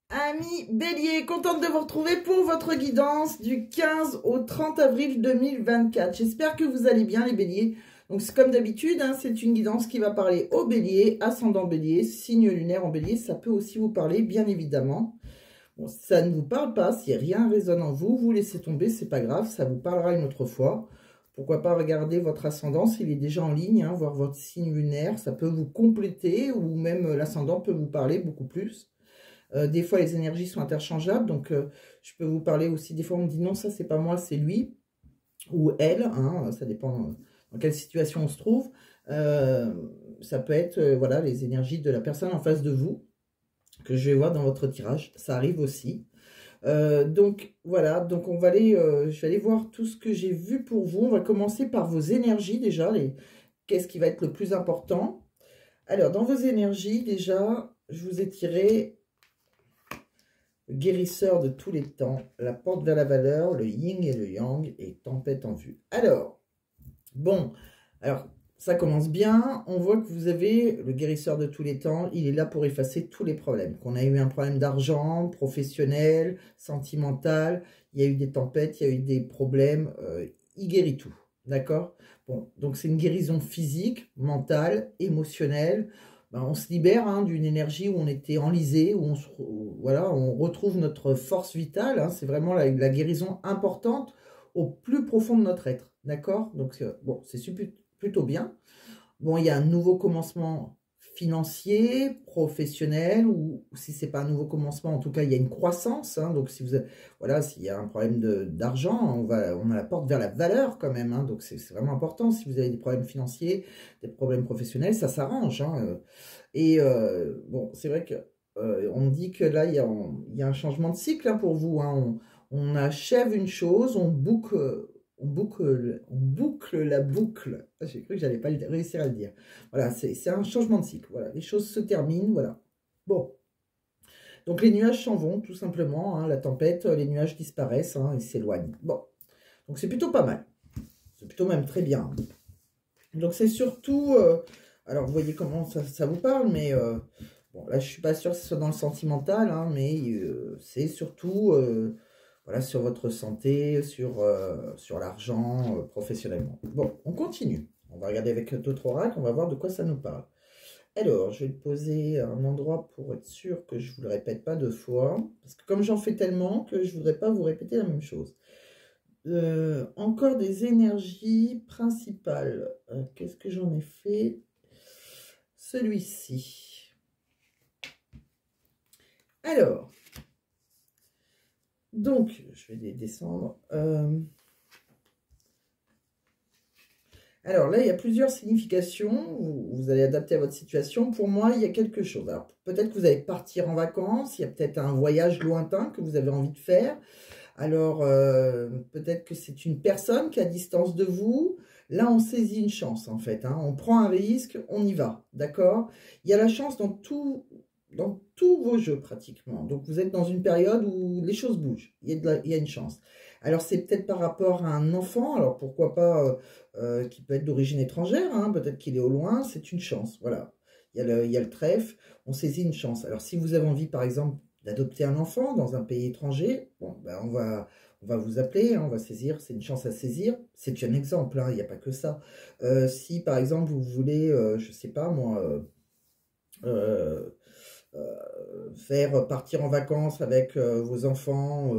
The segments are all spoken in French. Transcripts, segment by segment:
Amis Bélier, contente de vous retrouver pour votre guidance du 15 au 30 avril 2024. J'espère que vous allez bien les Béliers. Donc c'est comme d'habitude, hein, c'est une guidance qui va parler aux Béliers, ascendant Bélier, signe lunaire en Bélier. Ça peut aussi vous parler, bien évidemment. Bon, ça ne vous parle pas, si rien résonne en vous, vous laissez tomber, c'est pas grave, ça vous parlera une autre fois. Pourquoi pas regarder votre ascendant s'il est déjà en ligne, hein, voir votre signe lunaire, ça peut vous compléter ou même l'ascendant peut vous parler beaucoup plus. Des fois, les énergies sont interchangeables, donc je peux vous parler aussi. Des fois, on me dit non, ça, c'est pas moi, c'est lui ou elle, hein, ça dépend dans quelle situation on se trouve. Ça peut être voilà, les énergies de la personne en face de vous, que je vais voir dans votre tirage, ça arrive aussi. Donc voilà, donc on va aller, je vais aller voir tout ce que j'ai vu pour vous. On va commencer par vos énergies déjà, qu'est-ce qui va être le plus important. Alors, dans vos énergies, déjà, je vous ai tiré le guérisseur de tous les temps, la porte vers la valeur, le yin et le yang et tempête en vue. Alors, bon, alors ça commence bien. On voit que vous avez le guérisseur de tous les temps. Il est là pour effacer tous les problèmes. Qu'on a eu un problème d'argent, professionnel, sentimental. Il y a eu des tempêtes, il y a eu des problèmes. Il guérit tout. D'accord? Bon, donc c'est une guérison physique, mentale, émotionnelle. Ben, on se libère hein, d'une énergie où on était enlisé, voilà, on retrouve notre force vitale. Hein, c'est vraiment la guérison importante au plus profond de notre être. D'accord? Donc, bon, c'est plutôt bien. Bon, il y a un nouveau commencement financier, professionnel, ou si c'est pas un nouveau commencement, en tout cas, il y a une croissance. Hein, donc, si vous voilà, s'il y a un problème d'argent, on a la porte vers la valeur quand même. Hein, donc, c'est vraiment important. Si vous avez des problèmes financiers, des problèmes professionnels, ça s'arrange. Hein, et bon, c'est vrai que on me dit que là, il y a un changement de cycle hein, pour vous. Hein, on achève une chose, on boucle la boucle. J'ai cru que j'allais pas réussir à le dire. Voilà, c'est un changement de cycle. Voilà, les choses se terminent. Voilà. Bon. Donc les nuages s'en vont, tout simplement. Hein, la tempête, les nuages disparaissent hein, et s'éloignent. Bon. Donc c'est plutôt pas mal. C'est plutôt même très bien. Donc c'est surtout... alors vous voyez comment ça vous parle, mais... bon, là je suis pas sûre que ce soit dans le sentimental, hein, mais c'est surtout... voilà, sur votre santé, sur l'argent, professionnellement. Bon, on continue. On va regarder avec d'autres oracles, on va voir de quoi ça nous parle. Alors, je vais le poser à un endroit pour être sûr que je ne vous le répète pas deux fois. Parce que comme j'en fais tellement que je ne voudrais pas vous répéter la même chose. Encore des énergies principales. Qu'est-ce que j'en ai fait? Celui-ci. Alors... donc, je vais les descendre. Alors là, il y a plusieurs significations. Vous allez adapter à votre situation. Pour moi, il y a quelque chose. Alors, peut-être que vous allez partir en vacances. Il y a peut-être un voyage lointain que vous avez envie de faire. Alors, peut-être que c'est une personne qui est à distance de vous. Là, on saisit une chance, en fait. Hein. On prend un risque, on y va. D'accord? Il y a la chance dans tous vos jeux pratiquement. Donc vous êtes dans une période où les choses bougent, il y a une chance. Alors c'est peut-être par rapport à un enfant, alors pourquoi pas qui peut être d'origine étrangère, hein, peut-être qu'il est au loin, c'est une chance, voilà. Il y a le trèfle, on saisit une chance. Alors si vous avez envie par exemple d'adopter un enfant dans un pays étranger, bon, ben, on va vous appeler, hein, on va saisir, c'est une chance à saisir, c'est un exemple, hein, il n'y a pas que ça. Si par exemple vous voulez, je sais pas moi... faire partir en vacances avec vos enfants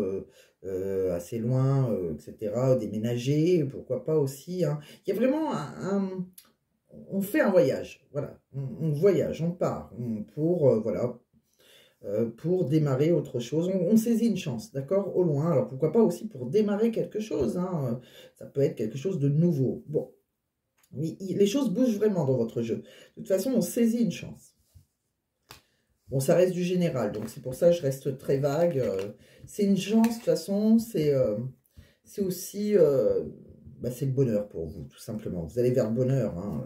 assez loin, etc., déménager, pourquoi pas aussi. Hein. Il y a vraiment on fait un voyage, voilà, on voyage, on part pour, voilà, pour démarrer autre chose. On saisit une chance, d'accord, au loin. Alors pourquoi pas aussi pour démarrer quelque chose, hein, ça peut être quelque chose de nouveau. Bon, les choses bougent vraiment dans votre jeu. De toute façon, on saisit une chance. Bon, ça reste du général, donc c'est pour ça que je reste très vague. C'est une chance, de toute façon, c'est aussi... bah, c'est le bonheur pour vous, tout simplement. Vous allez vers le bonheur. Hein.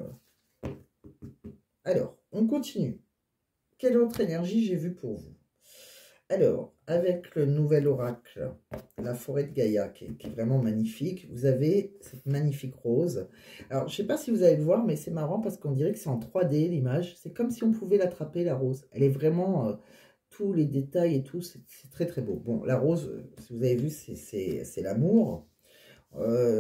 Alors, on continue. Quelle autre énergie j'ai vue pour vous? Alors, avec le nouvel oracle, la forêt de Gaïa, qui est vraiment magnifique, vous avez cette magnifique rose. Alors, je ne sais pas si vous allez le voir, mais c'est marrant parce qu'on dirait que c'est en 3D l'image. C'est comme si on pouvait l'attraper, la rose. Elle est vraiment tous les détails et tout, c'est très très beau. Bon, la rose, si vous avez vu, c'est l'amour.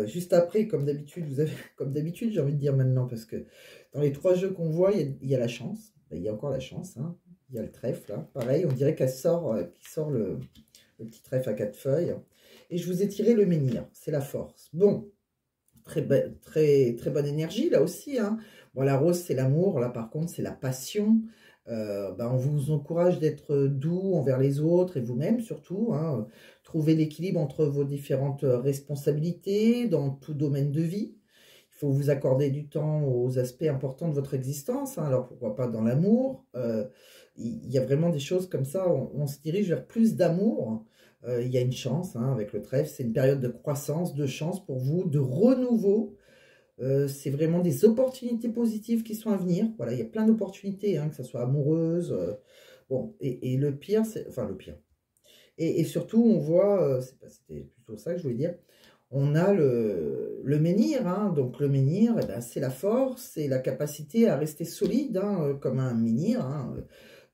Juste après, comme d'habitude, comme d'habitude, j'ai envie de dire maintenant, parce que dans les 3 jeux qu'on voit, il y a la chance. Ben, il y a encore la chance, hein. Il y a le trèfle, là. Pareil, on dirait qu'il sort le petit trèfle à 4 feuilles. Et je vous ai tiré le menhir, c'est la force. Bon, très bonne énergie, là aussi, hein. Bon, la rose, c'est l'amour. Là, par contre, c'est la passion. Ben, on vous encourage d'être doux envers les autres et vous-même surtout, hein. Trouver l'équilibre entre vos différentes responsabilités dans tout domaine de vie. Il faut vous accorder du temps aux aspects importants de votre existence, hein. Alors pourquoi pas dans l'amour. Il y a vraiment des choses comme ça, on se dirige vers plus d'amour. Il y a une chance, hein, avec le trèfle, c'est une période de croissance, de chance pour vous, de renouveau. C'est vraiment des opportunités positives qui sont à venir. Voilà, il y a plein d'opportunités, hein, que ce soit amoureuse. Bon, et le pire, c'est... Enfin, le pire. Et surtout, on voit... c'était plutôt ça que je voulais dire. On a le menhir, hein. Donc le menhir, eh ben, c'est la force, c'est la capacité à rester solide, hein, comme un menhir, hein,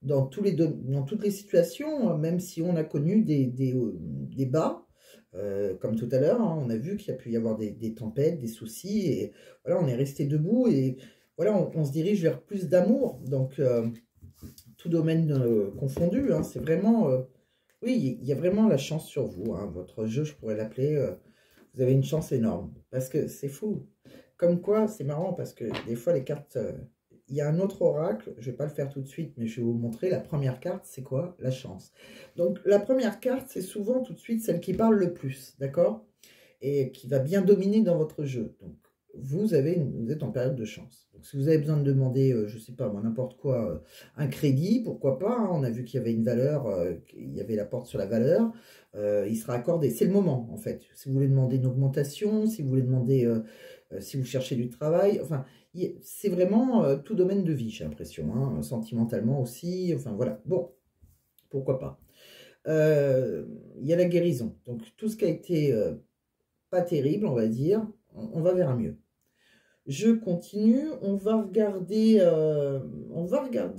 dans toutes les situations, même si on a connu des bas. Comme tout à l'heure, hein, on a vu qu'il y a pu y avoir des tempêtes, des soucis, et voilà, on est resté debout, et voilà, on se dirige vers plus d'amour, donc tout domaine confondu, hein, c'est vraiment, oui, il y a vraiment la chance sur vous, hein, votre jeu, je pourrais l'appeler, vous avez une chance énorme, parce que c'est fou, comme quoi, c'est marrant, parce que des fois, les cartes, il y a un autre oracle, je ne vais pas le faire tout de suite, mais je vais vous montrer. La première carte, c'est quoi? La chance. Donc, la première carte, c'est souvent tout de suite celle qui parle le plus, d'accord? Et qui va bien dominer dans votre jeu. Donc, vous êtes en période de chance. Donc, si vous avez besoin de demander, je ne sais pas moi, n'importe quoi, un crédit, pourquoi pas, hein, on a vu qu'il y avait une valeur, il y avait la porte sur la valeur, il sera accordé. C'est le moment, en fait. Si vous voulez demander une augmentation, si vous voulez demander, si vous cherchez du travail, enfin... C'est vraiment tout domaine de vie, j'ai l'impression, hein, sentimentalement aussi, enfin voilà, bon, pourquoi pas. Il y a la guérison, donc tout ce qui a été pas terrible, on va dire, on va vers un mieux. Je continue, on va regarder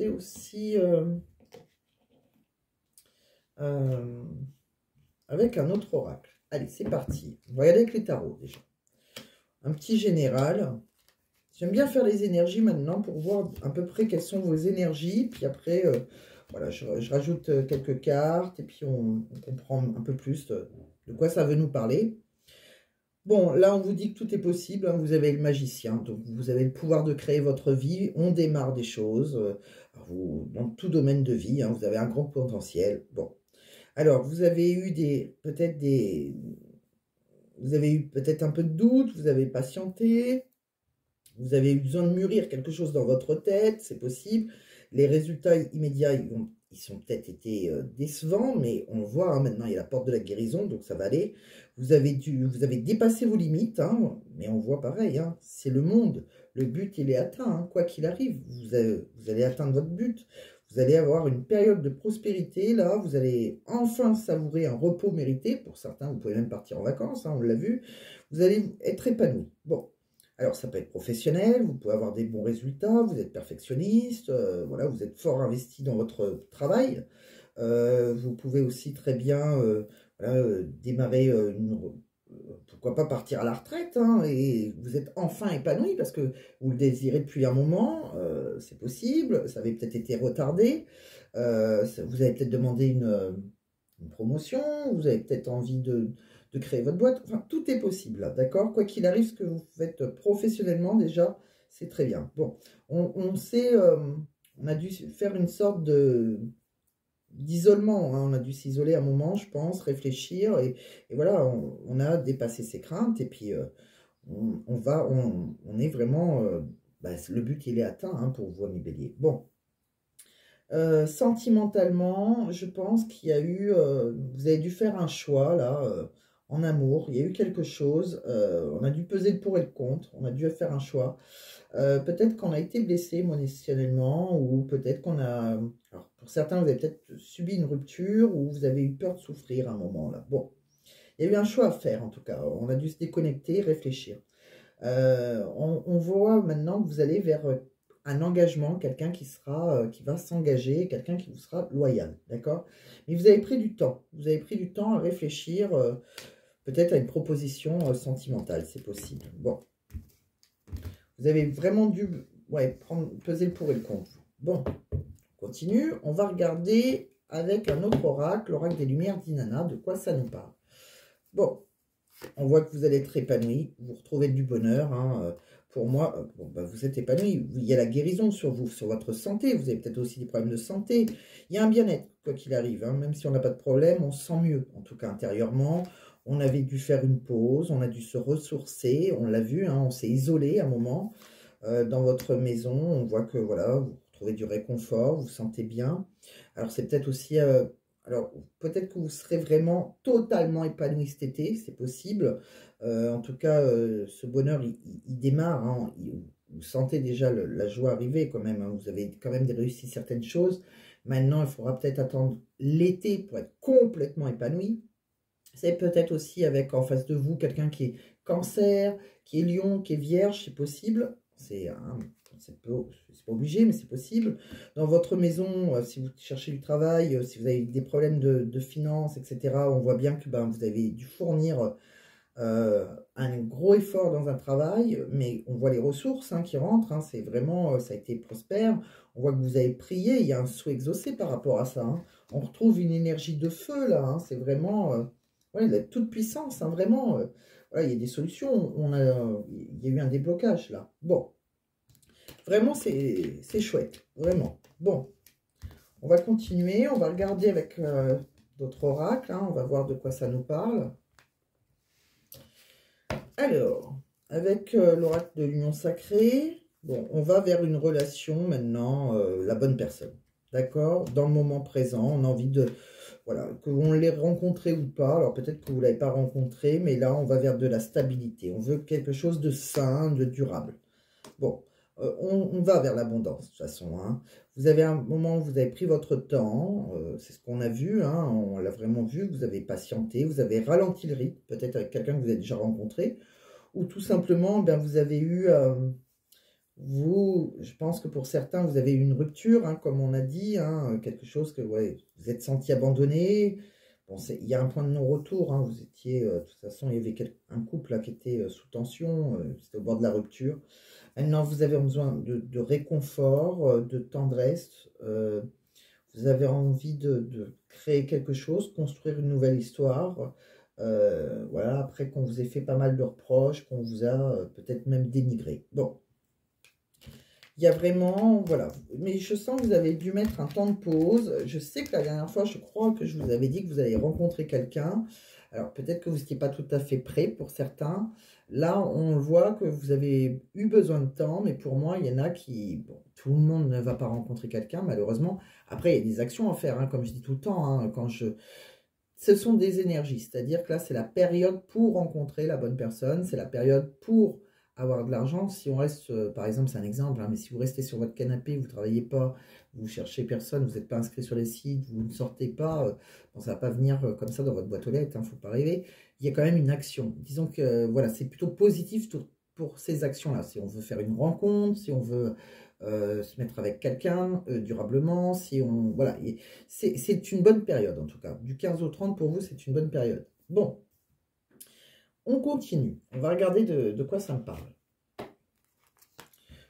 aussi avec un autre oracle. Allez, c'est parti, on va regarder avec les tarots déjà. Un petit général. J'aime bien faire les énergies maintenant pour voir à peu près quelles sont vos énergies. Puis après, voilà, je rajoute quelques cartes et puis on comprend un peu plus de quoi ça veut nous parler. Bon, là, on vous dit que tout est possible, hein. Vous avez le magicien, donc vous avez le pouvoir de créer votre vie. On démarre des choses. Dans tout domaine de vie, hein, vous avez un grand potentiel. Bon, alors, vous avez eu vous avez eu peut-être un peu de doute, vous avez patienté. Vous avez eu besoin de mûrir quelque chose dans votre tête, c'est possible. Les résultats immédiats, ils sont peut-être été décevants, mais on le voit, hein, maintenant, il y a la porte de la guérison, donc ça va aller. Vous avez dépassé vos limites, hein, mais on voit pareil, hein, c'est le monde. Le but, il est atteint, hein, quoi qu'il arrive. Vous allez atteindre votre but. Vous allez avoir une période de prospérité, là. Vous allez enfin savourer un repos mérité. Pour certains, vous pouvez même partir en vacances, hein, on l'a vu. Vous allez être épanoui. Bon. Alors, ça peut être professionnel, vous pouvez avoir des bons résultats, vous êtes perfectionniste, voilà, vous êtes fort investi dans votre travail. Vous pouvez aussi très bien voilà, démarrer pourquoi pas partir à la retraite, hein, et vous êtes enfin épanoui parce que vous le désirez depuis un moment, c'est possible, ça avait peut-être été retardé, vous avez peut-être demandé une promotion, vous avez peut-être envie de créer votre boîte, enfin tout est possible là, d'accord? Quoi qu'il arrive, ce que vous faites professionnellement déjà, c'est très bien. Bon, on sait, on a dû faire une sorte d'isolement, hein. On a dû s'isoler un moment, je pense, réfléchir, et voilà, on a dépassé ses craintes, et puis on est vraiment, bah, le but il est atteint, hein, pour vous, mes béliers. Bon. Sentimentalement, je pense qu'il y a eu, vous avez dû faire un choix là, en amour, il y a eu quelque chose, on a dû peser le pour et le contre, on a dû faire un choix. Peut-être qu'on a été blessé émotionnellement, ou peut-être qu'on a, alors pour certains vous avez peut-être subi une rupture, ou vous avez eu peur de souffrir à un moment là. Bon, il y a eu un choix à faire en tout cas, on a dû se déconnecter, réfléchir. On voit maintenant que vous allez vers un engagement, quelqu'un qui va s'engager, quelqu'un qui vous sera loyal, d'accord? Mais vous avez pris du temps. Vous avez pris du temps à réfléchir, peut-être à une proposition sentimentale, c'est possible. Bon. Vous avez vraiment dû peser le pour et le contre. Bon, on continue. On va regarder avec un autre oracle, l'oracle des Lumières d'Inanna, de quoi ça nous parle. Bon, on voit que vous allez être épanoui, vous retrouvez du bonheur. Hein. Pour moi, vous êtes épanoui. Il y a la guérison sur vous, sur votre santé. Vous avez peut-être aussi des problèmes de santé. Il y a un bien-être, quoi qu'il arrive. Hein. Même si on n'a pas de problème, on se sent mieux, en tout cas intérieurement. On avait dû faire une pause, on a dû se ressourcer, on l'a vu, hein, on s'est isolé à un moment dans votre maison. On voit que voilà, vous retrouvez du réconfort, vous vous sentez bien. Alors c'est peut-être aussi, alors peut-être que vous serez vraiment totalement épanoui cet été, c'est possible. En tout cas, ce bonheur, il démarre. Hein, vous sentez déjà la joie arriver quand même. Hein, vous avez quand même réussi certaines choses. Maintenant, il faudra peut-être attendre l'été pour être complètement épanoui. C'est peut-être aussi avec en face de vous quelqu'un qui est cancer, qui est lion, qui est vierge, c'est possible. C'est pas obligé, mais c'est possible. Dans votre maison, si vous cherchez du travail, si vous avez des problèmes de finances, etc., on voit bien que vous avez dû fournir un gros effort dans un travail, mais on voit les ressources qui rentrent. Hein, c'est vraiment, ça a été prospère. On voit que vous avez prié, il y a un souhait exaucé par rapport à ça. Hein. On retrouve une énergie de feu là. Hein, c'est vraiment... la toute puissance, hein, vraiment. Voilà, il y a des solutions. Il y a eu un déblocage là. Bon, vraiment, c'est chouette. Vraiment. Bon, on va continuer. On va regarder avec d'autres oracles. Hein, on va voir de quoi ça nous parle. Alors, avec l'oracle de l'union sacrée, bon, on va vers une relation maintenant, la bonne personne. D'accord? Dans le moment présent, on a envie de... Voilà, que l'on l'ait rencontré ou pas. Alors peut-être que vous ne l'avez pas rencontré, mais là, on va vers de la stabilité. On veut quelque chose de sain, de durable. Bon, on va vers l'abondance, de toute façon. Hein. Vous avez un moment où vous avez pris votre temps. C'est ce qu'on a vu, hein, on l'a vraiment vu. Vous avez patienté, vous avez ralenti le rythme, peut-être avec quelqu'un que vous avez déjà rencontré. Ou tout simplement, vous avez eu... je pense que pour certains, vous avez eu une rupture, hein, comme on a dit, hein, quelque chose que vous êtes senti abandonné. Bon, il y a un point de non-retour. Hein, vous étiez, de toute façon, il y avait un couple là, qui était sous tension, c'était au bord de la rupture. Maintenant, vous avez besoin de réconfort, de tendresse. Vous avez envie de créer quelque chose, construire une nouvelle histoire. Voilà, après qu'on vous ait fait pas mal de reproches, qu'on vous a peut-être même dénigré. Bon. Il y a vraiment, voilà, mais je sens que vous avez dû mettre un temps de pause. Je sais que la dernière fois, je crois que je vous avais dit que vous allez rencontrer quelqu'un. Alors, peut-être que vous n'étiez pas tout à fait prêt pour certains. Là, on voit que vous avez eu besoin de temps, mais pour moi, il y en a qui... Bon, tout le monde ne va pas rencontrer quelqu'un, malheureusement. Après, il y a des actions à faire, hein, comme je dis tout le temps. Hein, ce sont des énergies, c'est-à-dire que là, c'est la période pour rencontrer la bonne personne. C'est la période pour... avoir de l'argent. Si on reste, par exemple, c'est un exemple, hein, mais si vous restez sur votre canapé, vous ne travaillez pas, vous cherchez personne, vous n'êtes pas inscrit sur les sites, vous ne sortez pas, bon, ça ne va pas venir comme ça dans votre boîte aux lettres, il ne faut pas rêver. Il y a quand même une action. Disons que voilà, c'est plutôt positif pour ces actions-là. Si on veut faire une rencontre, si on veut se mettre avec quelqu'un durablement, si on... Voilà, c'est une bonne période en tout cas. Du 15 au 30 pour vous, c'est une bonne période. Bon. On continue. On va regarder de quoi ça me parle.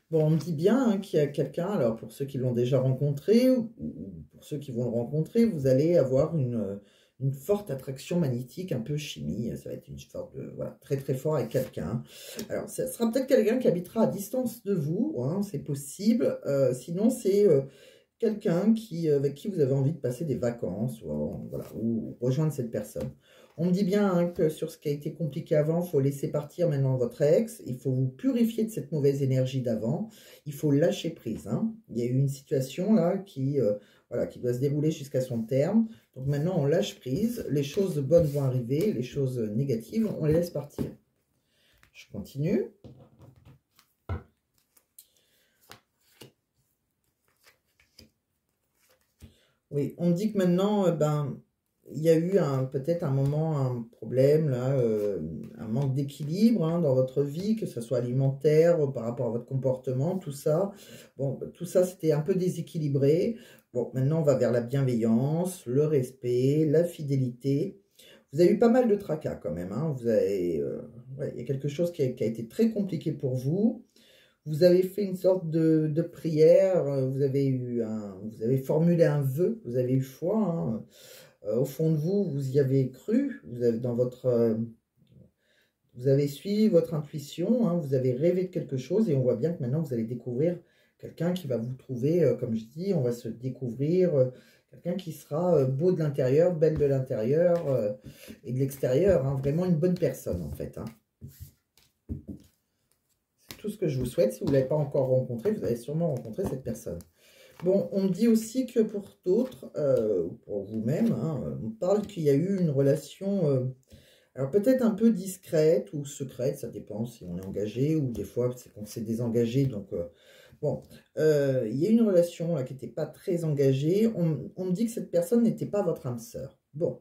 Bon, on me dit bien qu'il y a quelqu'un, alors pour ceux qui l'ont déjà rencontré, ou pour ceux qui vont le rencontrer, vous allez avoir une forte attraction magnétique, un peu chimie. Ça va être une sorte de... Voilà, très très fort avec quelqu'un. Alors, ça sera peut-être quelqu'un qui habitera à distance de vous, hein, c'est possible. Sinon, c'est... quelqu'un avec qui vous avez envie de passer des vacances, voilà, ou rejoindre cette personne. On me dit bien que sur ce qui a été compliqué avant, il faut laisser partir maintenant votre ex, il faut vous purifier de cette mauvaise énergie d'avant, il faut lâcher prise. Hein. Il y a eu une situation là qui doit se dérouler jusqu'à son terme. Donc maintenant, on lâche prise, les choses bonnes vont arriver, les choses négatives, on les laisse partir. Je continue. Oui, on me dit que maintenant, il y a eu peut-être un moment, un problème, là, un manque d'équilibre hein, dans votre vie, que ce soit alimentaire, par rapport à votre comportement, tout ça. Bon, tout ça, c'était un peu déséquilibré. Bon, maintenant, on va vers la bienveillance, le respect, la fidélité. Vous avez eu pas mal de tracas quand même. Hein. Ouais, il y a quelque chose qui a été très compliqué pour vous. Vous avez fait une sorte de prière, vous avez formulé un vœu, vous avez eu foi. Hein. Au fond de vous, vous y avez cru, vous avez suivi votre intuition, hein, vous avez rêvé de quelque chose et on voit bien que maintenant vous allez découvrir quelqu'un qui va vous trouver, comme je dis, on va se découvrir quelqu'un qui sera beau de l'intérieur, belle de l'intérieur et de l'extérieur, hein, vraiment une bonne personne en fait. Hein. C'est tout ce que je vous souhaite. Si vous ne l'avez pas encore rencontré, vous allez sûrement rencontrer cette personne. Bon, on me dit aussi que pour d'autres, pour vous-même, hein, on parle qu'il y a eu une relation, alors peut-être un peu discrète ou secrète, ça dépend si on est engagé ou des fois c'est qu'on s'est désengagé. Donc, bon, il y a une relation là, qui n'était pas très engagée. On me dit que cette personne n'était pas votre âme sœur. Bon,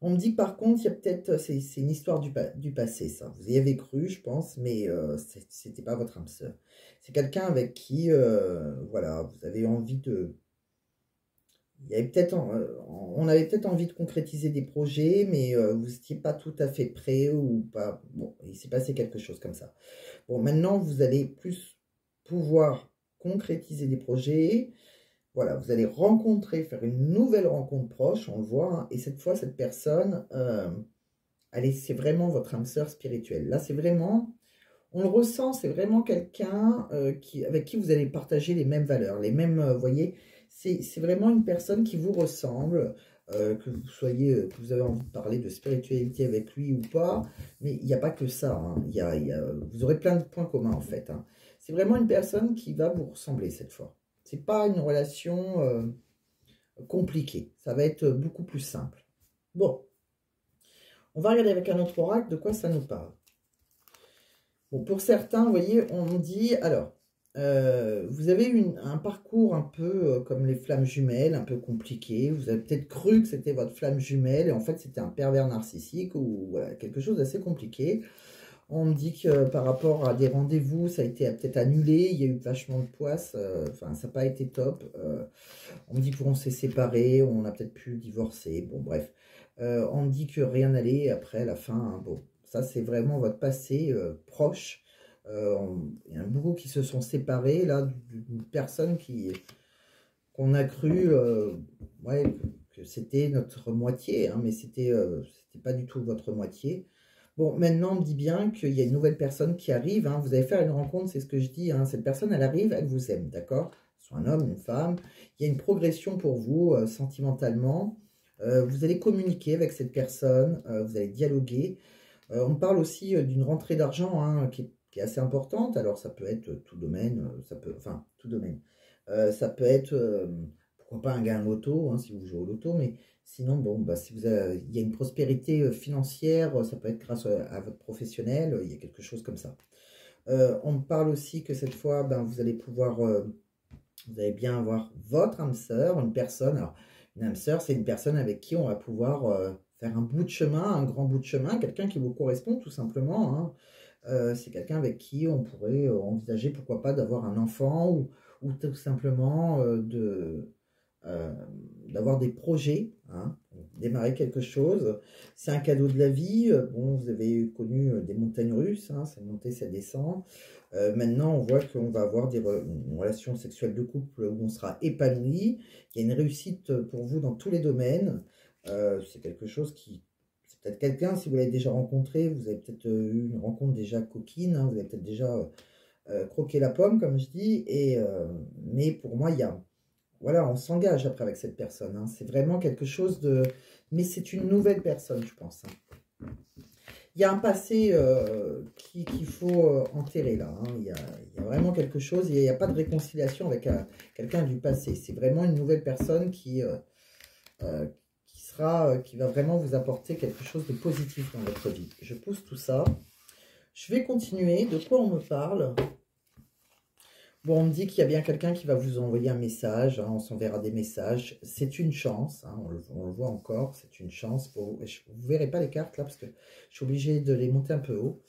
on me dit que par contre, il y a peut-être, c'est une histoire du passé, ça. Vous y avez cru, je pense, mais c'était pas votre âme sœur. C'est quelqu'un avec qui, voilà, vous avez envie de... Il y avait peut-être, on avait peut-être envie de concrétiser des projets, mais vous n'étiez pas tout à fait prêt ou pas. Bon, il s'est passé quelque chose comme ça. Bon, maintenant, vous allez plus pouvoir concrétiser des projets. Voilà, vous allez rencontrer, faire une nouvelle rencontre proche, on le voit, hein, et cette fois, cette personne, allez, c'est vraiment votre âme sœur spirituelle. Là, c'est vraiment, on le ressent, c'est vraiment quelqu'un avec qui vous allez partager les mêmes valeurs, les mêmes, vous voyez, c'est vraiment une personne qui vous ressemble, que vous soyez, que vous avez envie de parler de spiritualité avec lui ou pas, mais il n'y a pas que ça, hein, vous aurez plein de points communs en fait. Hein. C'est vraiment une personne qui va vous ressembler cette fois. C'est pas une relation compliquée. Ça va être beaucoup plus simple. Bon. On va regarder avec un autre oracle de quoi ça nous parle. Bon, pour certains, vous voyez, on me dit, alors, vous avez un parcours un peu comme les flammes jumelles, un peu compliqué. Vous avez peut-être cru que c'était votre flamme jumelle et en fait, c'était un pervers narcissique ou voilà, quelque chose d'assez compliqué. On me dit que par rapport à des rendez-vous, ça a été peut-être annulé. Il y a eu vachement de poisse. Enfin, ça n'a pas été top. On me dit qu'on s'est séparés. On a peut-être pu divorcer. Bon, bref. On me dit que rien n'allait après la fin. Hein, bon, ça, c'est vraiment votre passé proche. Il y en a beaucoup qui se sont séparés, là, d'une personne qu'on a cru ouais, que c'était notre moitié. Hein, mais c'était pas du tout votre moitié. Bon, maintenant, on me dit bien qu'il y a une nouvelle personne qui arrive. Hein. Vous allez faire une rencontre, c'est ce que je dis. Hein. Cette personne, elle arrive, elle vous aime, d'accord? Soit un homme, une femme. Il y a une progression pour vous, sentimentalement. Vous allez communiquer avec cette personne. Vous allez dialoguer. On me parle aussi d'une rentrée d'argent hein, qui est assez importante. Alors, ça peut être tout domaine. Enfin, tout domaine. Ça peut être, pourquoi pas un gain loto, hein, si vous jouez au loto, mais... Sinon, bon, bah, si il y a une prospérité financière, ça peut être grâce à votre professionnel, il y a quelque chose comme ça. On me parle aussi que cette fois, ben, vous allez pouvoir, vous allez bien avoir votre âme sœur, une personne. Alors, une âme sœur, c'est une personne avec qui on va pouvoir faire un bout de chemin, un grand bout de chemin, quelqu'un qui vous correspond tout simplement. Hein. C'est quelqu'un avec qui on pourrait envisager, pourquoi pas, d'avoir un enfant ou tout simplement d'avoir des projets, hein, démarrer quelque chose. C'est un cadeau de la vie. Bon, vous avez connu des montagnes russes, hein, ça monte, ça descend. Maintenant, on voit qu'on va avoir une relation sexuelle de couple où on sera épanoui. Il y a une réussite pour vous dans tous les domaines. C'est quelque chose qui... C'est peut-être quelqu'un, si vous l'avez déjà rencontré, vous avez peut-être eu une rencontre déjà coquine, hein, vous avez peut-être déjà croqué la pomme, comme je dis. Mais pour moi, il y a... Voilà, on s'engage après avec cette personne. Hein. C'est vraiment quelque chose de... Mais c'est une nouvelle personne, je pense. Hein. Il y a un passé qu'il faut enterrer là. Hein. Il y a vraiment quelque chose. Il n'y a pas de réconciliation avec quelqu'un du passé. C'est vraiment une nouvelle personne qui va vraiment vous apporter quelque chose de positif dans votre vie. Je pousse tout ça. Je vais continuer. De quoi on me parle ? Bon, on me dit qu'il y a bien quelqu'un qui va vous envoyer un message, hein, on s'enverra des messages. C'est une chance, hein, on le voit encore, c'est une chance pour vous. Vous ne verrez pas les cartes là parce que je suis obligée de les monter un peu haut.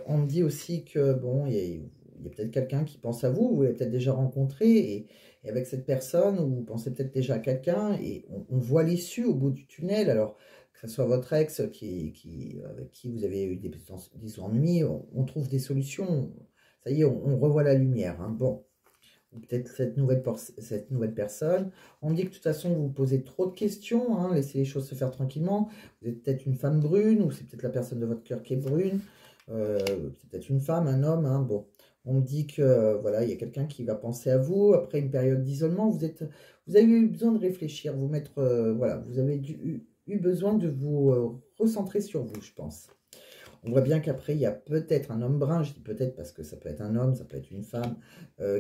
On me dit aussi que bon, il y a peut-être quelqu'un qui pense à vous, vous l'avez peut-être déjà rencontré, et avec cette personne, vous pensez peut-être déjà à quelqu'un, et on voit l'issue au bout du tunnel. Alors, que ce soit votre ex avec qui vous avez eu des ennuis, on trouve des solutions. Ça y est, on revoit la lumière, hein. Bon, ou peut-être cette nouvelle personne. On me dit que de toute façon, vous vous posez trop de questions, hein, laissez les choses se faire tranquillement. Vous êtes peut-être une femme brune, ou c'est peut-être la personne de votre cœur qui est brune. C'est peut-être une femme, un homme, hein. Bon, on me dit que voilà, il y a quelqu'un qui va penser à vous après une période d'isolement. Vous avez eu besoin de réfléchir, vous mettre, voilà, vous avez eu besoin de vous recentrer sur vous, je pense. On voit bien qu'après, il y a peut-être un homme brun, je dis peut-être parce que ça peut être un homme, ça peut être une femme,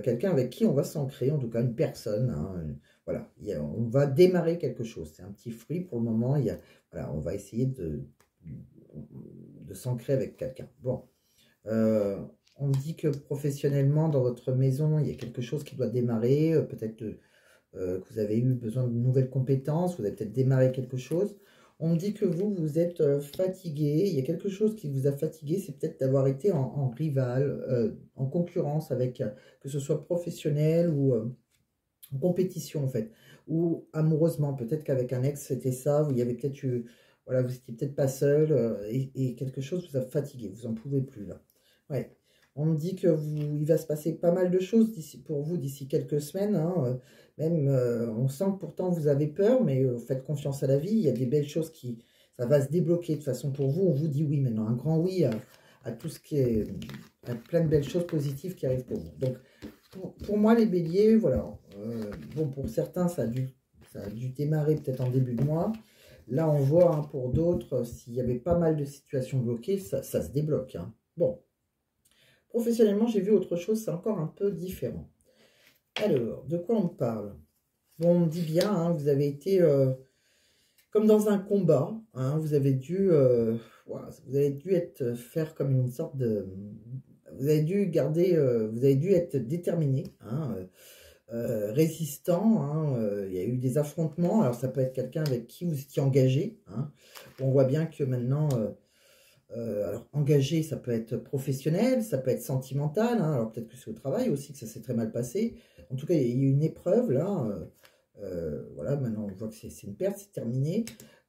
quelqu'un avec qui on va s'ancrer, en tout cas une personne, hein, voilà, on va démarrer quelque chose. C'est un petit fruit pour le moment, voilà, on va essayer de s'ancrer avec quelqu'un. Bon, on dit que professionnellement, dans votre maison, il y a quelque chose qui doit démarrer, peut-être que vous avez eu besoin de nouvelles compétences, vous avez peut-être démarré quelque chose. On me dit que vous êtes fatigué, il y a quelque chose qui vous a fatigué, c'est peut-être d'avoir été en rival, en concurrence avec, que ce soit professionnel ou en compétition en fait, ou amoureusement, peut-être qu'avec un ex c'était ça, vous y avez peut-être eu, voilà, vous n'étiez peut-être pas seul, et quelque chose vous a fatigué, vous en pouvez plus là. Ouais. On me dit que il va se passer pas mal de choses pour vous d'ici quelques semaines, hein, même on sent que pourtant vous avez peur, mais faites confiance à la vie, il y a des belles choses ça va se débloquer de toute façon pour vous, on vous dit oui maintenant, un grand oui à tout ce qui est, à plein de belles choses positives qui arrivent pour vous. Donc pour moi, les béliers, voilà. Bon, pour certains, ça a dû démarrer peut-être en début de mois. Là, on voit, hein, pour d'autres, s'il y avait pas mal de situations bloquées, ça se débloque, hein. Bon, professionnellement, j'ai vu autre chose, c'est encore un peu différent. Alors, de quoi on me parle? Bon, on me dit bien, hein, vous avez été comme dans un combat, hein, voilà, vous avez dû faire comme une sorte de... Vous avez dû vous avez dû être déterminé, hein, résistant, hein, il y a eu des affrontements, alors ça peut être quelqu'un avec qui vous étiez engagé, hein. On voit bien que maintenant, alors engagé, ça peut être professionnel, ça peut être sentimental, hein, alors peut-être que c'est au travail aussi que ça s'est très mal passé. En tout cas, il y a eu une épreuve là, voilà, maintenant on voit que c'est une perte, c'est terminé.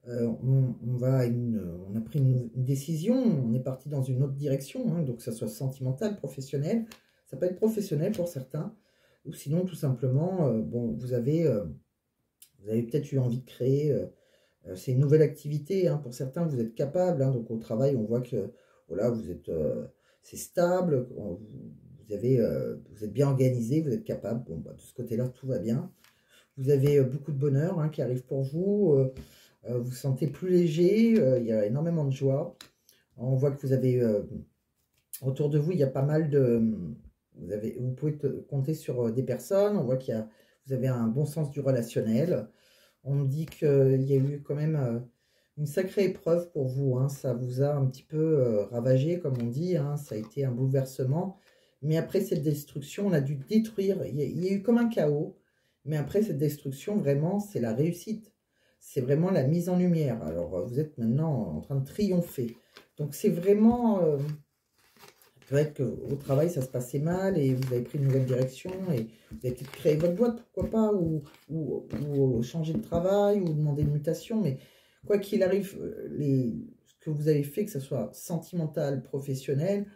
On a pris une décision, on est parti dans une autre direction, hein, donc que ça soit sentimental, professionnel, ça peut être professionnel pour certains, ou sinon tout simplement, bon, vous avez peut-être eu envie de créer, c'est une nouvelle activité, hein, pour certains, vous êtes capable, hein, donc au travail, on voit que voilà, c'est stable, vous êtes bien organisé, vous êtes capable, bon, bah, de ce côté-là, tout va bien. Vous avez beaucoup de bonheur, hein, qui arrive pour vous, vous vous sentez plus léger, il y a énormément de joie. On voit que vous avez, autour de vous, il y a pas mal de... Vous pouvez compter sur des personnes, on voit vous avez un bon sens du relationnel. On me dit qu'il y a eu quand même une sacrée épreuve pour vous, hein. Ça vous a un petit peu ravagé, comme on dit, hein. Ça a été un bouleversement. Mais après cette destruction, on a dû détruire. Il y a eu comme un chaos. Mais après cette destruction, vraiment, c'est la réussite. C'est vraiment la mise en lumière. Alors, vous êtes maintenant en train de triompher. Donc, c'est vraiment... peut-être qu'au travail, ça se passait mal et vous avez pris une nouvelle direction et vous avez peut-être créé votre boîte, pourquoi pas, ou changer de travail, ou demander une mutation. Mais quoi qu'il arrive, ce que vous avez fait, que ce soit sentimental, professionnel,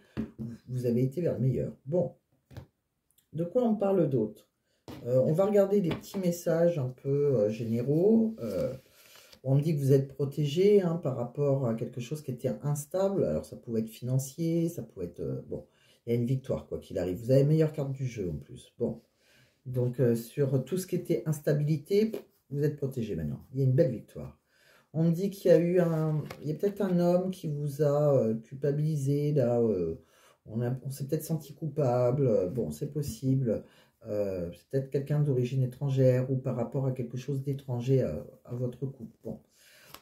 vous avez été vers le meilleur. Bon, de quoi on parle d'autre? On va regarder des petits messages un peu généraux. On me dit que vous êtes protégé, hein, par rapport à quelque chose qui était instable. Alors, ça pouvait être financier, ça pouvait être... bon, il y a une victoire, quoi qu'il arrive. Vous avez la meilleure carte du jeu, en plus. Bon, donc, sur tout ce qui était instabilité, vous êtes protégé maintenant. Il y a une belle victoire. On me dit qu'il y a eu il y a peut-être un homme qui vous a culpabilisé, là. On s'est peut-être senti coupable. Bon, c'est possible. C'est peut-être quelqu'un d'origine étrangère ou par rapport à quelque chose d'étranger à votre couple. Bon,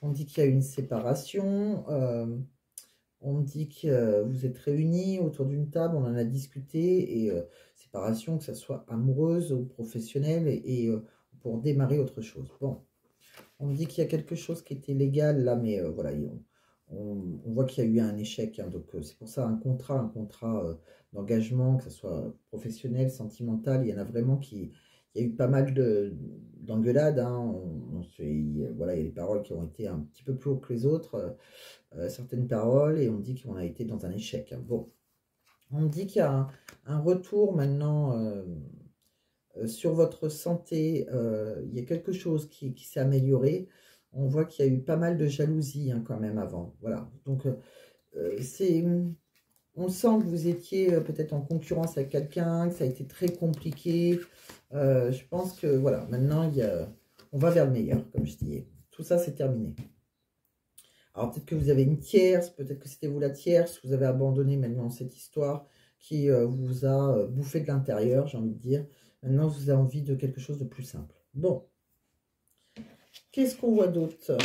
on dit qu'il y a une séparation, on me dit que vous êtes réunis autour d'une table, on en a discuté et c'est séparation, que ce soit amoureuse ou professionnelle, et pour démarrer autre chose. Bon, on me dit qu'il y a quelque chose qui était légal là, mais voilà, on voit qu'il y a eu un échec, hein, donc c'est pour ça un contrat d'engagement, que ce soit professionnel, sentimental, il y en a vraiment qui... Il y a eu pas mal d'engueulades, hein, voilà, il y a des paroles qui ont été un petit peu plus haut que les autres, certaines paroles, et on dit qu'on a été dans un échec. Hein. Bon, on me dit qu'il y a un retour maintenant sur votre santé, il y a quelque chose qui s'est amélioré. On voit qu'il y a eu pas mal de jalousie, hein, quand même avant. Voilà, donc on sent que vous étiez peut-être en concurrence avec quelqu'un, que ça a été très compliqué. Je pense que voilà, maintenant on va vers le meilleur, comme je disais. Tout ça, c'est terminé. Alors peut-être que vous avez une tierce, peut-être que c'était vous la tierce, vous avez abandonné maintenant cette histoire qui vous a bouffé de l'intérieur, j'ai envie de dire. Maintenant, vous avez envie de quelque chose de plus simple. Bon. Qu'est-ce qu'on voit d'autre?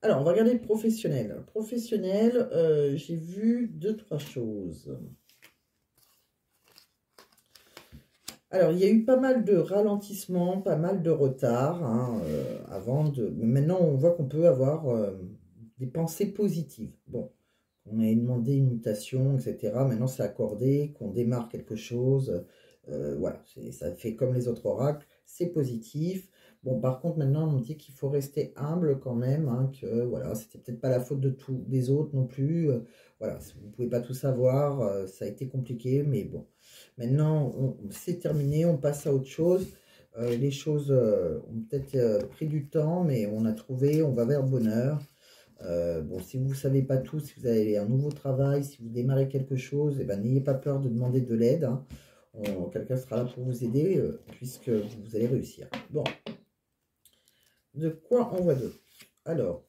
Alors, on va regarder le professionnel. Professionnel, j'ai vu 2-3 choses. Alors, il y a eu pas mal de ralentissements, pas mal de retard, hein, maintenant, on voit qu'on peut avoir des pensées positives. Bon, on a demandé une mutation, etc. Maintenant, c'est accordé, qu'on démarre quelque chose. Voilà, ça fait comme les autres oracles, c'est positif. Bon, par contre, maintenant, on me dit qu'il faut rester humble quand même, hein, que voilà, c'était peut-être pas la faute des autres non plus. Voilà, vous ne pouvez pas tout savoir, ça a été compliqué, mais bon. Maintenant, c'est terminé, on passe à autre chose. Les choses ont peut-être pris du temps, mais on a trouvé, on va vers le bonheur. Bon, si vous ne savez pas tout, si vous avez un nouveau travail, si vous démarrez quelque chose, eh ben, n'ayez pas peur de demander de l'aide. Hein. Quelqu'un sera là pour vous aider, puisque vous allez réussir. Bon. De quoi on voit d'autre? Alors,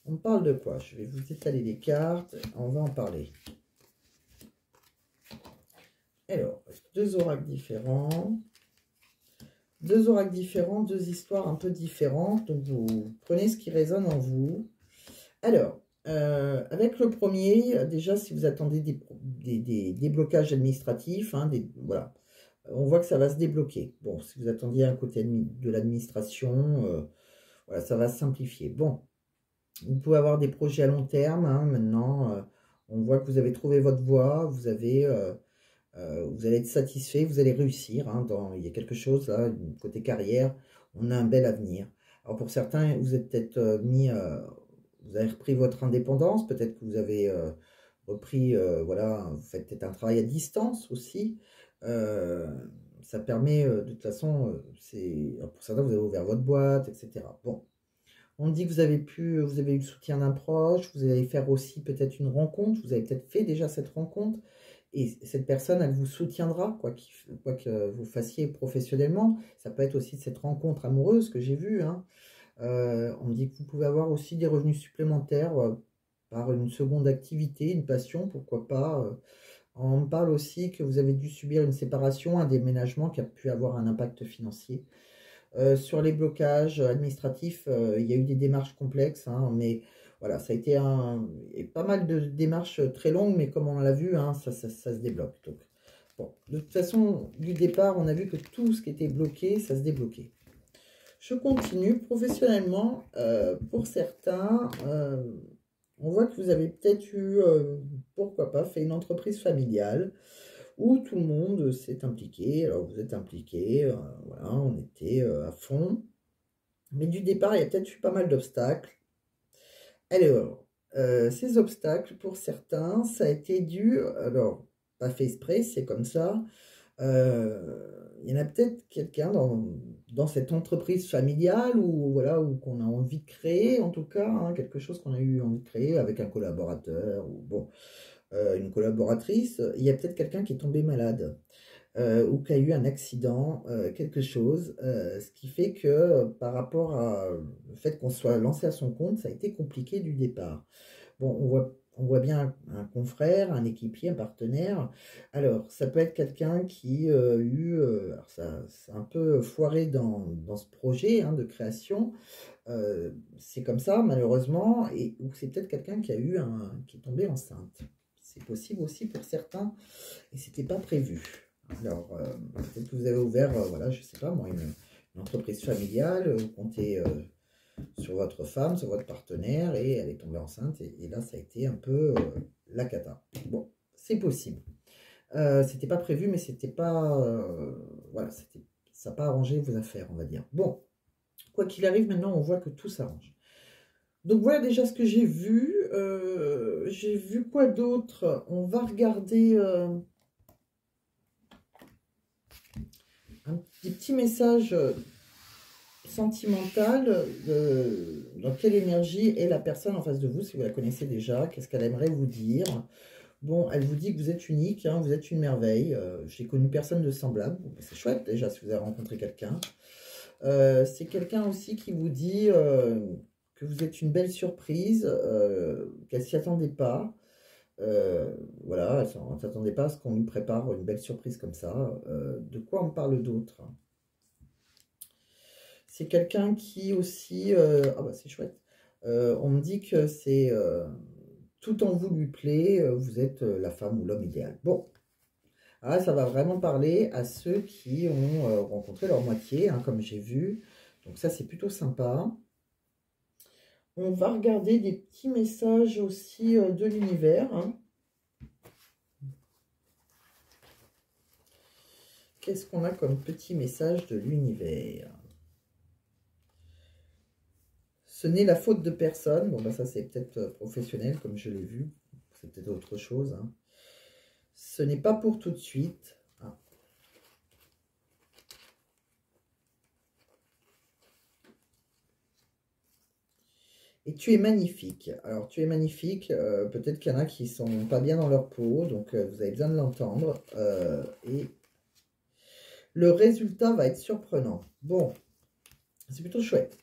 on parle de quoi? Je vais vous étaler les cartes, on va en parler. Alors, 2 oracles différents. 2 oracles différents, 2 histoires un peu différentes. Donc, vous prenez ce qui résonne en vous. Alors, avec le premier, déjà, si vous attendez des déblocages administratifs, hein, voilà, on voit que ça va se débloquer. Bon, si vous attendiez un côté de l'administration, voilà, ça va se simplifier. Bon, vous pouvez avoir des projets à long terme. Hein, maintenant, on voit que vous avez trouvé votre voie, vous allez être satisfait, vous allez réussir. Hein, il y a quelque chose là, côté carrière, on a un bel avenir. Alors pour certains, vous êtes peut-être vous avez repris votre indépendance, peut-être que vous avez repris, voilà, vous faites peut-être un travail à distance aussi. Ça permet, de toute façon, pour certains, vous avez ouvert votre boîte, etc. Bon, on dit que vous avez eu le soutien d'un proche, vous allez faire aussi peut-être une rencontre, vous avez peut-être fait déjà cette rencontre, et cette personne, elle vous soutiendra, quoi que vous fassiez professionnellement. Ça peut être aussi cette rencontre amoureuse que j'ai vue, hein. On me dit que vous pouvez avoir aussi des revenus supplémentaires par une seconde activité, une passion, pourquoi pas. On me parle aussi que vous avez dû subir une séparation, un déménagement qui a pu avoir un impact financier. Sur les blocages administratifs, il y a eu des démarches complexes, hein, mais voilà, ça a été pas mal de démarches très longues, mais comme on l'a vu, hein, ça se débloque. Donc, bon, de toute façon, du départ, on a vu que tout ce qui était bloqué, ça se débloquait. Je continue professionnellement. Pour certains, on voit que vous avez peut-être eu, pourquoi pas, fait une entreprise familiale où tout le monde s'est impliqué. Alors vous êtes impliqué, voilà, on était à fond. Mais du départ, il y a peut-être eu pas mal d'obstacles. Alors, ces obstacles, pour certains, ça a été dû, alors, pas fait exprès, c'est comme ça. Il y en a peut-être quelqu'un dans cette entreprise familiale ou voilà, ou qu'on a envie de créer, en tout cas, hein, quelque chose qu'on a eu envie de créer avec un collaborateur ou bon, une collaboratrice. Il y a peut-être quelqu'un qui est tombé malade. Ou qui a eu un accident, quelque chose, ce qui fait que par rapport à le fait qu'on soit lancé à son compte, ça a été compliqué du départ. Bon, on voit bien un confrère, un équipier, un partenaire. Alors, ça peut être quelqu'un qui a eu, alors ça, c'est un peu foiré dans ce projet, hein, de création. C'est comme ça, malheureusement, ou c'est peut-être quelqu'un qui est tombé enceinte. C'est possible aussi pour certains, et c'était pas prévu. Alors, peut-être que vous avez ouvert, voilà, je sais pas moi, une entreprise familiale, vous comptez sur votre femme, sur votre partenaire, et elle est tombée enceinte, et là, ça a été un peu la cata. Bon, c'est possible. C'était pas prévu, mais c'était pas... voilà, ça n'a pas arrangé vos affaires, on va dire. Bon, quoi qu'il arrive, maintenant, on voit que tout s'arrange. Donc voilà déjà ce que j'ai vu. J'ai vu quoi d'autre? On va regarder des petits messages sentimental, dans quelle énergie est la personne en face de vous, si vous la connaissez déjà, qu'est-ce qu'elle aimerait vous dire. Bon, elle vous dit que vous êtes unique, hein, vous êtes une merveille. J'ai connu personne de semblable. Bon, c'est chouette déjà si vous avez rencontré quelqu'un. C'est quelqu'un aussi qui vous dit que vous êtes une belle surprise, qu'elle s'y attendait pas. Voilà, elle ne s'attendait pas à ce qu'on lui prépare une belle surprise comme ça. De quoi on parle d'autre? C'est quelqu'un qui aussi... ah bah c'est chouette. On me dit que c'est... tout en vous lui plaît, vous êtes la femme ou l'homme idéal. Bon, ah, ça va vraiment parler à ceux qui ont rencontré leur moitié, hein, comme j'ai vu. Donc ça, c'est plutôt sympa. On va regarder des petits messages aussi de l'univers. Hein. Qu'est-ce qu'on a comme petit message de l'univers? Ce n'est la faute de personne. Bon, bah ça, c'est peut-être professionnel, comme je l'ai vu. C'est peut-être autre chose. Hein. Ce n'est pas pour tout de suite. Ah. Et tu es magnifique. Alors, tu es magnifique. Peut-être qu'il y en a qui sont pas bien dans leur peau. Donc, vous avez besoin de l'entendre. Et le résultat va être surprenant. Bon, c'est plutôt chouette.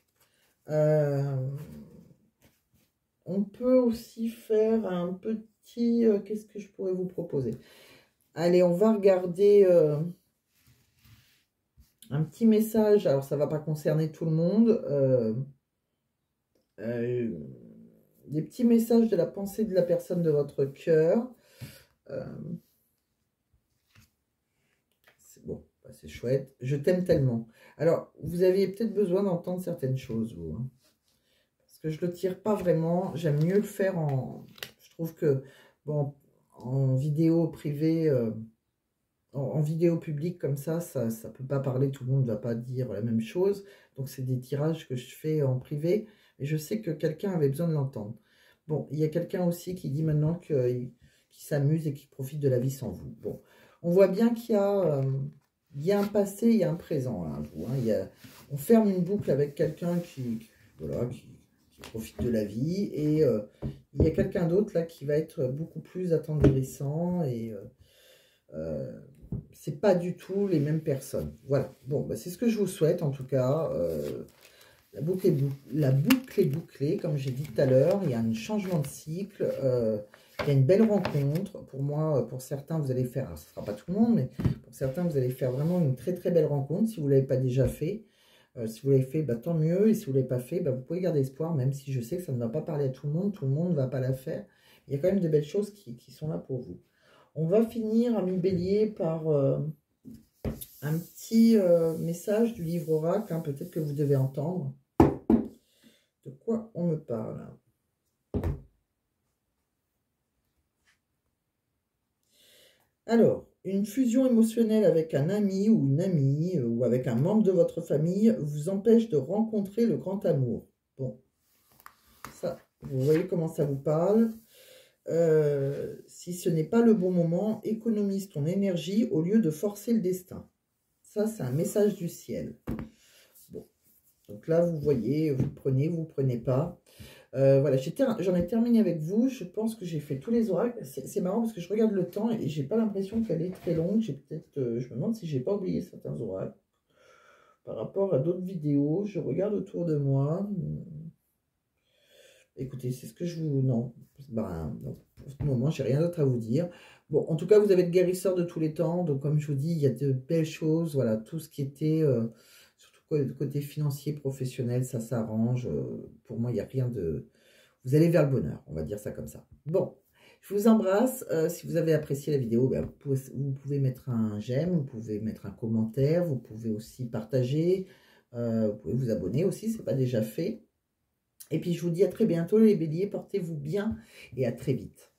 On peut aussi faire un petit... qu'est-ce que je pourrais vous proposer? Allez, on va regarder un petit message. Alors, ça ne va pas concerner tout le monde. Des petits messages de la pensée de la personne de votre cœur. C'est bon, bah, c'est chouette. Je t'aime tellement. Alors, vous aviez peut-être besoin d'entendre certaines choses, vous. Hein. Parce que je ne le tire pas vraiment. J'aime mieux le faire en... Je trouve que, bon, en vidéo privée, en vidéo publique comme ça ne peut pas parler. Tout le monde ne va pas dire la même chose. Donc, c'est des tirages que je fais en privé. Et je sais que quelqu'un avait besoin de l'entendre. Bon, il y a quelqu'un aussi qui dit maintenant qu'il s'amuse et qu'il profite de la vie sans vous. Bon, on voit bien qu'il y a... il y a un passé, il y a un présent, là, vous. Hein. On ferme une boucle avec quelqu'un voilà, qui profite de la vie. Et il y a quelqu'un d'autre là qui va être beaucoup plus attendrissant. Et c'est pas du tout les mêmes personnes. Voilà. Bon, bah, c'est ce que je vous souhaite en tout cas. La boucle est bouclée, comme j'ai dit tout à l'heure. Il y a un changement de cycle. Il y a une belle rencontre. Pour moi, pour certains, vous allez faire, alors, ce ne sera pas tout le monde, mais pour certains, vous allez faire vraiment une très très belle rencontre si vous ne l'avez pas déjà fait. Si vous l'avez fait, bah, tant mieux. Et si vous ne l'avez pas fait, bah, vous pouvez garder espoir, même si je sais que ça ne va pas parler à tout le monde. Tout le monde ne va pas la faire. Il y a quand même de belles choses qui sont là pour vous. On va finir, ami Bélier, par un petit message du livre Oracle, hein, peut-être que vous devez entendre. De quoi on me parle? Alors, une fusion émotionnelle avec un ami ou une amie ou avec un membre de votre famille vous empêche de rencontrer le grand amour. Bon, ça, vous voyez comment ça vous parle. Si ce n'est pas le bon moment, économise ton énergie au lieu de forcer le destin. Ça, c'est un message du ciel. Bon, donc là, vous voyez, vous prenez pas. Voilà, j'en ai terminé avec vous. Je pense que j'ai fait tous les oracles. C'est marrant parce que je regarde le temps et j'ai pas l'impression qu'elle est très longue. Je me demande si j'ai pas oublié certains oracles. Par rapport à d'autres vidéos, je regarde autour de moi. Écoutez, c'est ce que je vous... Non, ben, pour ce moment, j'ai rien d'autre à vous dire. Bon, en tout cas, vous avez le guérisseur de tous les temps. Donc, comme je vous dis, il y a de belles choses. Voilà, tout ce qui était... surtout côté financier, professionnel, ça s'arrange. Pour moi, il n'y a rien de... Vous allez vers le bonheur, on va dire ça comme ça. Bon, je Je vous embrasse. Si vous avez apprécié la vidéo, ben, vous pouvez mettre un j'aime, vous pouvez mettre un commentaire, vous pouvez aussi partager, vous pouvez vous abonner aussi, c'est pas déjà fait. Et puis je vous dis à très bientôt les béliers, portez-vous bien et à très vite.